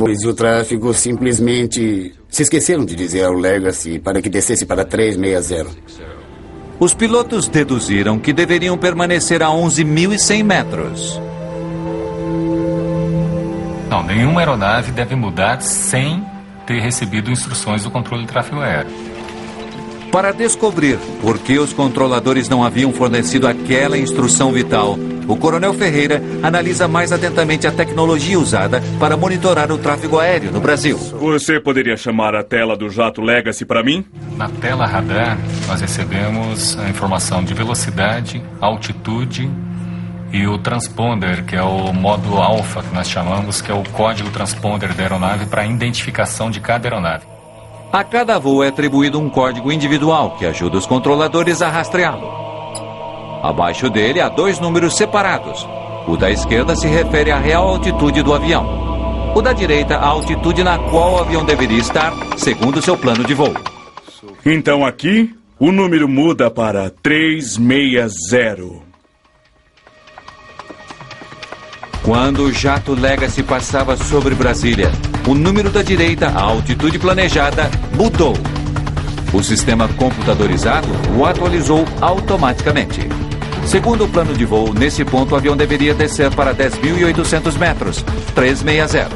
Pois o tráfego simplesmente se esqueceram de dizer ao Legacy para que descesse para 360. Os pilotos deduziram que deveriam permanecer a 11.100 metros. Não, nenhuma aeronave deve mudar sem ter recebido instruções do controle de tráfego aéreo. Para descobrir por que os controladores não haviam fornecido aquela instrução vital, o Coronel Ferreira analisa mais atentamente a tecnologia usada para monitorar o tráfego aéreo no Brasil. Você poderia chamar a tela do jato Legacy para mim? Na tela radar, nós recebemos a informação de velocidade, altitude e o transponder, que é o modo alfa, que nós chamamos, que é o código transponder da aeronave para a identificação de cada aeronave. A cada voo é atribuído um código individual que ajuda os controladores a rastreá-lo. Abaixo dele há 2 números separados. O da esquerda se refere à real altitude do avião. O da direita, a altitude na qual o avião deveria estar, segundo seu plano de voo. Então aqui, o número muda para 360. Quando o jato Legacy passava sobre Brasília, o número da direita, a altitude planejada, mudou. O sistema computadorizado o atualizou automaticamente. Segundo o plano de voo, nesse ponto o avião deveria descer para 10.800 metros, 360.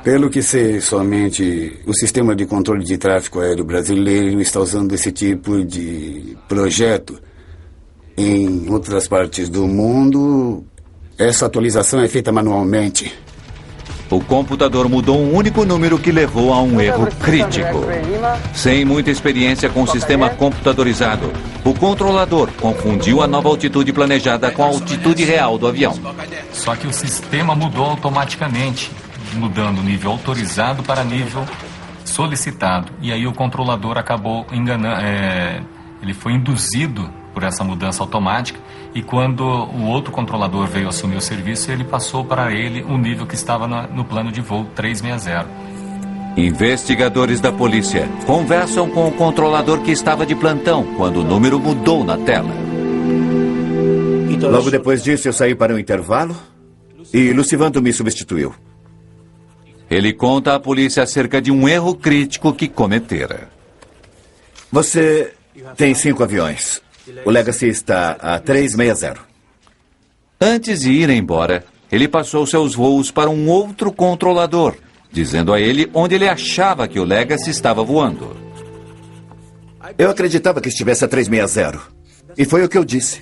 Pelo que sei, somente o sistema de controle de tráfego aéreo brasileiro está usando esse tipo de projeto. Em outras partes do mundo, essa atualização é feita manualmente. O computador mudou um único número que levou a um erro crítico. Sem muita experiência com o sistema computadorizado, o controlador confundiu a nova altitude planejada com a altitude real do avião. Só que o sistema mudou automaticamente, mudando o nível autorizado para nível solicitado. E aí o controlador acabou enganando, ele foi induzido por essa mudança automática. E quando o outro controlador veio assumir o serviço, ele passou para ele o nível que estava no plano de voo 360. Investigadores da polícia conversam com o controlador que estava de plantão quando o número mudou na tela. Logo depois disso, eu saí para um intervalo e Lucivando me substituiu. Ele conta à polícia acerca de um erro crítico que cometera. Você tem 5 aviões. O Legacy está a 360. Antes de ir embora, ele passou seus voos para um outro controlador, dizendo a ele onde ele achava que o Legacy estava voando. Eu acreditava que estivesse a 360. E foi o que eu disse.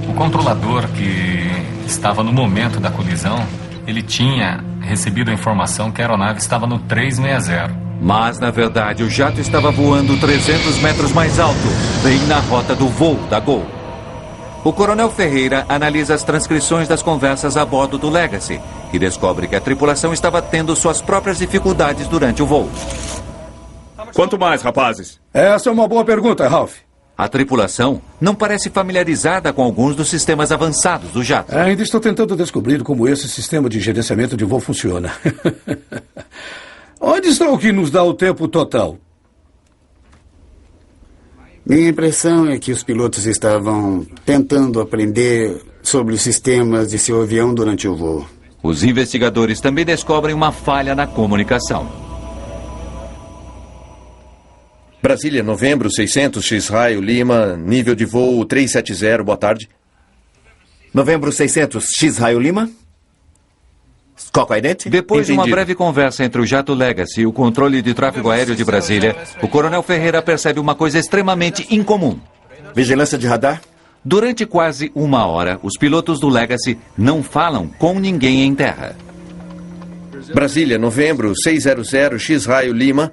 O controlador que estava no momento da colisão, ele tinha recebido a informação que a aeronave estava no 360. Mas, na verdade, o jato estava voando 300 metros mais alto, bem na rota do voo da Gol. O Coronel Ferreira analisa as transcrições das conversas a bordo do Legacy e descobre que a tripulação estava tendo suas próprias dificuldades durante o voo. Quanto mais, rapazes? Essa é uma boa pergunta, Ralph. A tripulação não parece familiarizada com alguns dos sistemas avançados do jato. Ainda estou tentando descobrir como esse sistema de gerenciamento de voo funciona. Onde está o que nos dá o tempo total? Minha impressão é que os pilotos estavam tentando aprender sobre os sistemas de seu avião durante o voo. Os investigadores também descobrem uma falha na comunicação. Brasília, novembro, 600, X-Raio, Lima, nível de voo 370, boa tarde. Novembro 600, X-Raio Lima. Coco Identity? Depois de uma breve conversa entre o jato Legacy e o controle de tráfego aéreo de Brasília, o Coronel Ferreira percebe uma coisa extremamente incomum. Vigilância de radar? Durante quase 1 hora, os pilotos do Legacy não falam com ninguém em terra. Brasília, novembro, 600, X-Raio, Lima.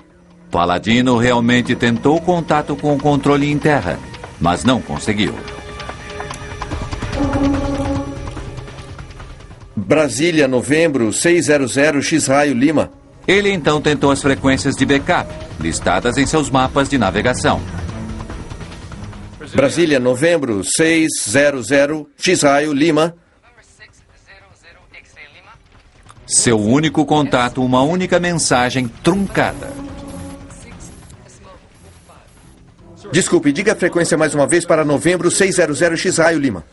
Paladino realmente tentou contato com o controle em terra, mas não conseguiu. Brasília, novembro, 600, X-Raio, Lima. Ele então tentou as frequências de backup, listadas em seus mapas de navegação. Brasília, novembro, 600, X-Raio, Lima. Seu único contato, uma única mensagem truncada. Desculpe, diga a frequência mais uma vez para novembro, 600, X-Raio, Lima.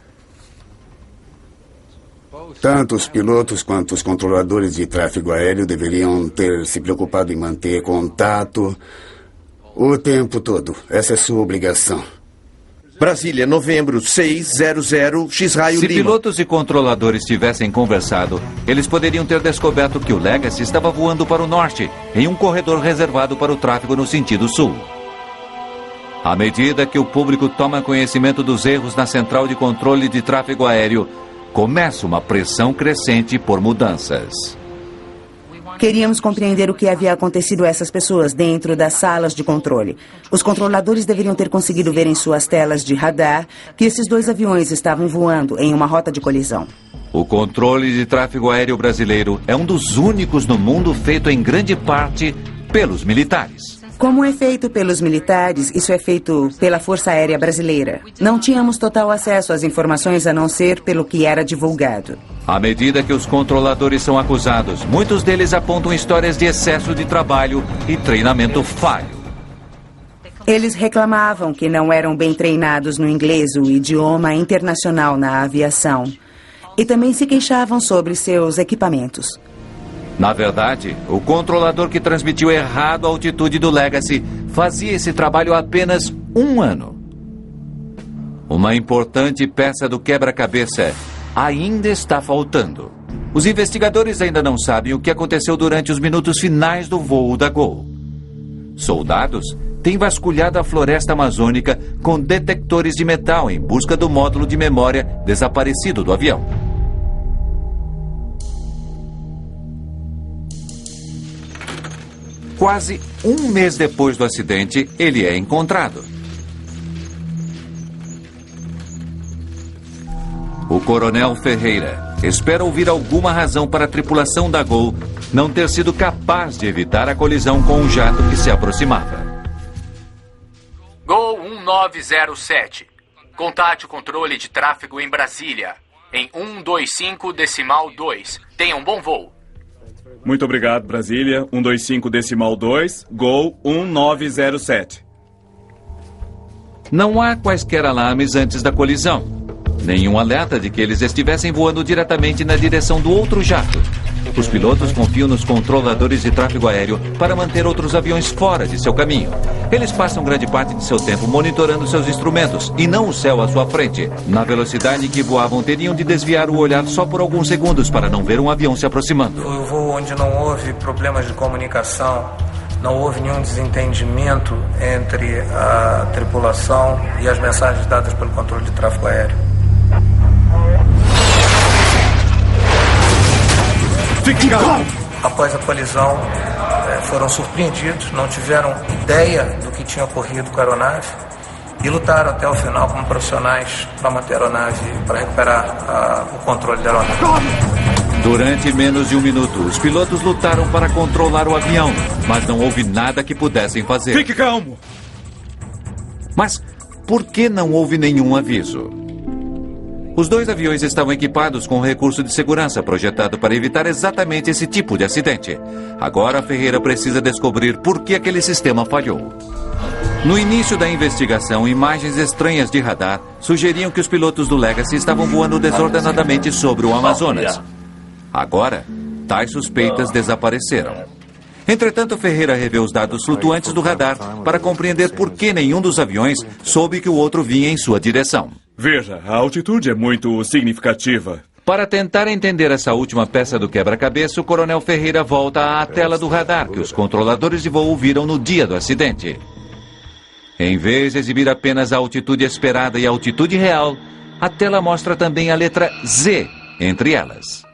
Tanto os pilotos quanto os controladores de tráfego aéreo deveriam ter se preocupado em manter contato o tempo todo. Essa é sua obrigação. Brasília, novembro, 600 X-Raio Se Lima. pilotos e controladores tivessem conversado, eles poderiam ter descoberto que o Legacy estava voando para o norte, em um corredor reservado para o tráfego no sentido sul. À medida que o público toma conhecimento dos erros na central de controle de tráfego aéreo, começa uma pressão crescente por mudanças. Queríamos compreender o que havia acontecido a essas pessoas dentro das salas de controle. Os controladores deveriam ter conseguido ver em suas telas de radar que esses 2 aviões estavam voando em uma rota de colisão. O controle de tráfego aéreo brasileiro é um dos únicos no mundo feito em grande parte pelos militares. Como é feito pelos militares, isso é feito pela Força Aérea Brasileira. Não tínhamos total acesso às informações a não ser pelo que era divulgado. À medida que os controladores são acusados, muitos deles apontam histórias de excesso de trabalho e treinamento falho. Eles reclamavam que não eram bem treinados no inglês, o idioma internacional na aviação. E também se queixavam sobre seus equipamentos. Na verdade, o controlador que transmitiu errado a altitude do Legacy fazia esse trabalho há apenas 1 ano. Uma importante peça do quebra-cabeça ainda está faltando. Os investigadores ainda não sabem o que aconteceu durante os minutos finais do voo da Gol. Soldados têm vasculhado a floresta amazônica com detectores de metal em busca do módulo de memória desaparecido do avião. Quase 1 mês depois do acidente, ele é encontrado. O coronel Ferreira espera ouvir alguma razão para a tripulação da Gol não ter sido capaz de evitar a colisão com um jato que se aproximava. Gol 1907. Contate o controle de tráfego em Brasília, em 125.2. Tenha um bom voo. Muito obrigado, Brasília. 125.2, Gol 1907. Não há quaisquer alarmes antes da colisão. Nenhum alerta de que eles estivessem voando diretamente na direção do outro jato. Os pilotos confiam nos controladores de tráfego aéreo para manter outros aviões fora de seu caminho. Eles passam grande parte de seu tempo monitorando seus instrumentos e não o céu à sua frente. Na velocidade em que voavam, teriam de desviar o olhar só por alguns segundos para não ver um avião se aproximando. Foi o voo onde não houve problemas de comunicação, não houve nenhum desentendimento entre a tripulação e as mensagens dadas pelo controle de tráfego aéreo. Após a colisão, foram surpreendidos, não tiveram ideia do que tinha ocorrido com a aeronave e lutaram até o final como profissionais para manter a aeronave, para recuperar o controle da aeronave. Durante menos de 1 minuto, os pilotos lutaram para controlar o avião, mas não houve nada que pudessem fazer. Fique calmo! Mas por que não houve nenhum aviso? Os 2 aviões estavam equipados com um recurso de segurança projetado para evitar exatamente esse tipo de acidente. Agora, Ferreira precisa descobrir por que aquele sistema falhou. No início da investigação, imagens estranhas de radar sugeriam que os pilotos do Legacy estavam voando desordenadamente sobre o Amazonas. Agora, tais suspeitas desapareceram. Entretanto, Ferreira revê os dados flutuantes do radar para compreender por que nenhum dos aviões soube que o outro vinha em sua direção. Veja, a altitude é muito significativa. Para tentar entender essa última peça do quebra-cabeça, o coronel Ferreira volta à tela do radar que os controladores de voo viram no dia do acidente. Em vez de exibir apenas a altitude esperada e a altitude real, a tela mostra também a letra Z entre elas.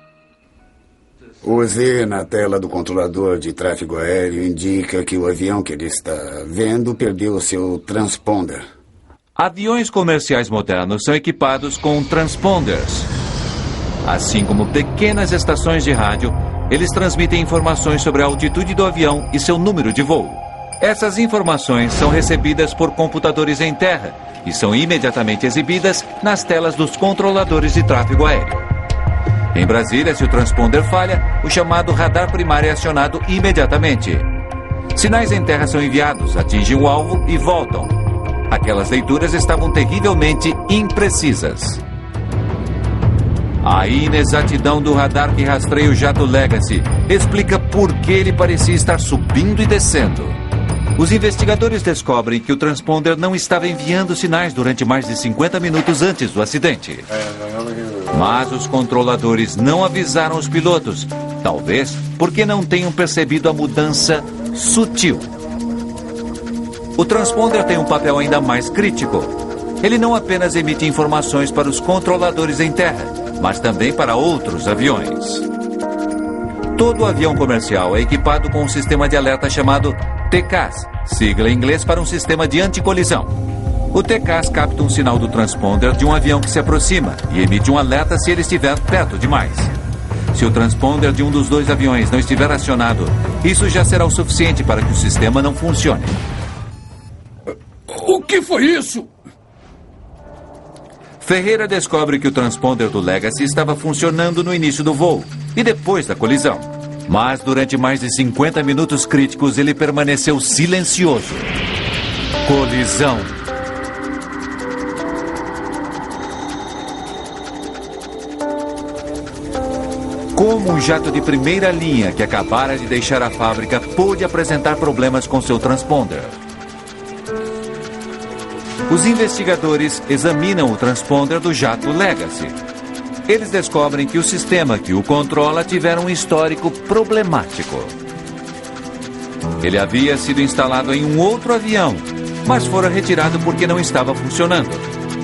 O Z na tela do controlador de tráfego aéreo indica que o avião que ele está vendo perdeu seu transponder. Aviões comerciais modernos são equipados com transponders. Assim como pequenas estações de rádio, eles transmitem informações sobre a altitude do avião e seu número de voo. Essas informações são recebidas por computadores em terra e são imediatamente exibidas nas telas dos controladores de tráfego aéreo. Em Brasília, se o transponder falha, o chamado radar primário é acionado imediatamente. Sinais em terra são enviados, atingem o alvo e voltam. Aquelas leituras estavam terrivelmente imprecisas. A inexatidão do radar que rastreia o jato Legacy explica por que ele parecia estar subindo e descendo. Os investigadores descobrem que o transponder não estava enviando sinais durante mais de 50 minutos antes do acidente. Mas os controladores não avisaram os pilotos, talvez porque não tenham percebido a mudança sutil. O transponder tem um papel ainda mais crítico. Ele não apenas emite informações para os controladores em terra, mas também para outros aviões. Todo avião comercial é equipado com um sistema de alerta chamado TCAS, sigla em inglês para um sistema de anticolisão. O TCAS capta um sinal do transponder de um avião que se aproxima e emite um alerta se ele estiver perto demais. Se o transponder de um dos dois aviões não estiver acionado, isso já será o suficiente para que o sistema não funcione. O que foi isso? Ferreira descobre que o transponder do Legacy estava funcionando no início do voo e depois da colisão. Mas durante mais de 50 minutos críticos ele permaneceu silencioso. Colisão. Como um jato de primeira linha que acabara de deixar a fábrica pôde apresentar problemas com seu transponder? Os investigadores examinam o transponder do jato Legacy. Eles descobrem que o sistema que o controla tivera um histórico problemático. Ele havia sido instalado em um outro avião, mas fora retirado porque não estava funcionando.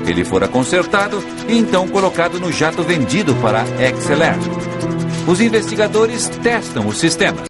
Ele fora consertado e então colocado no jato vendido para XLR. Os investigadores testam o sistema.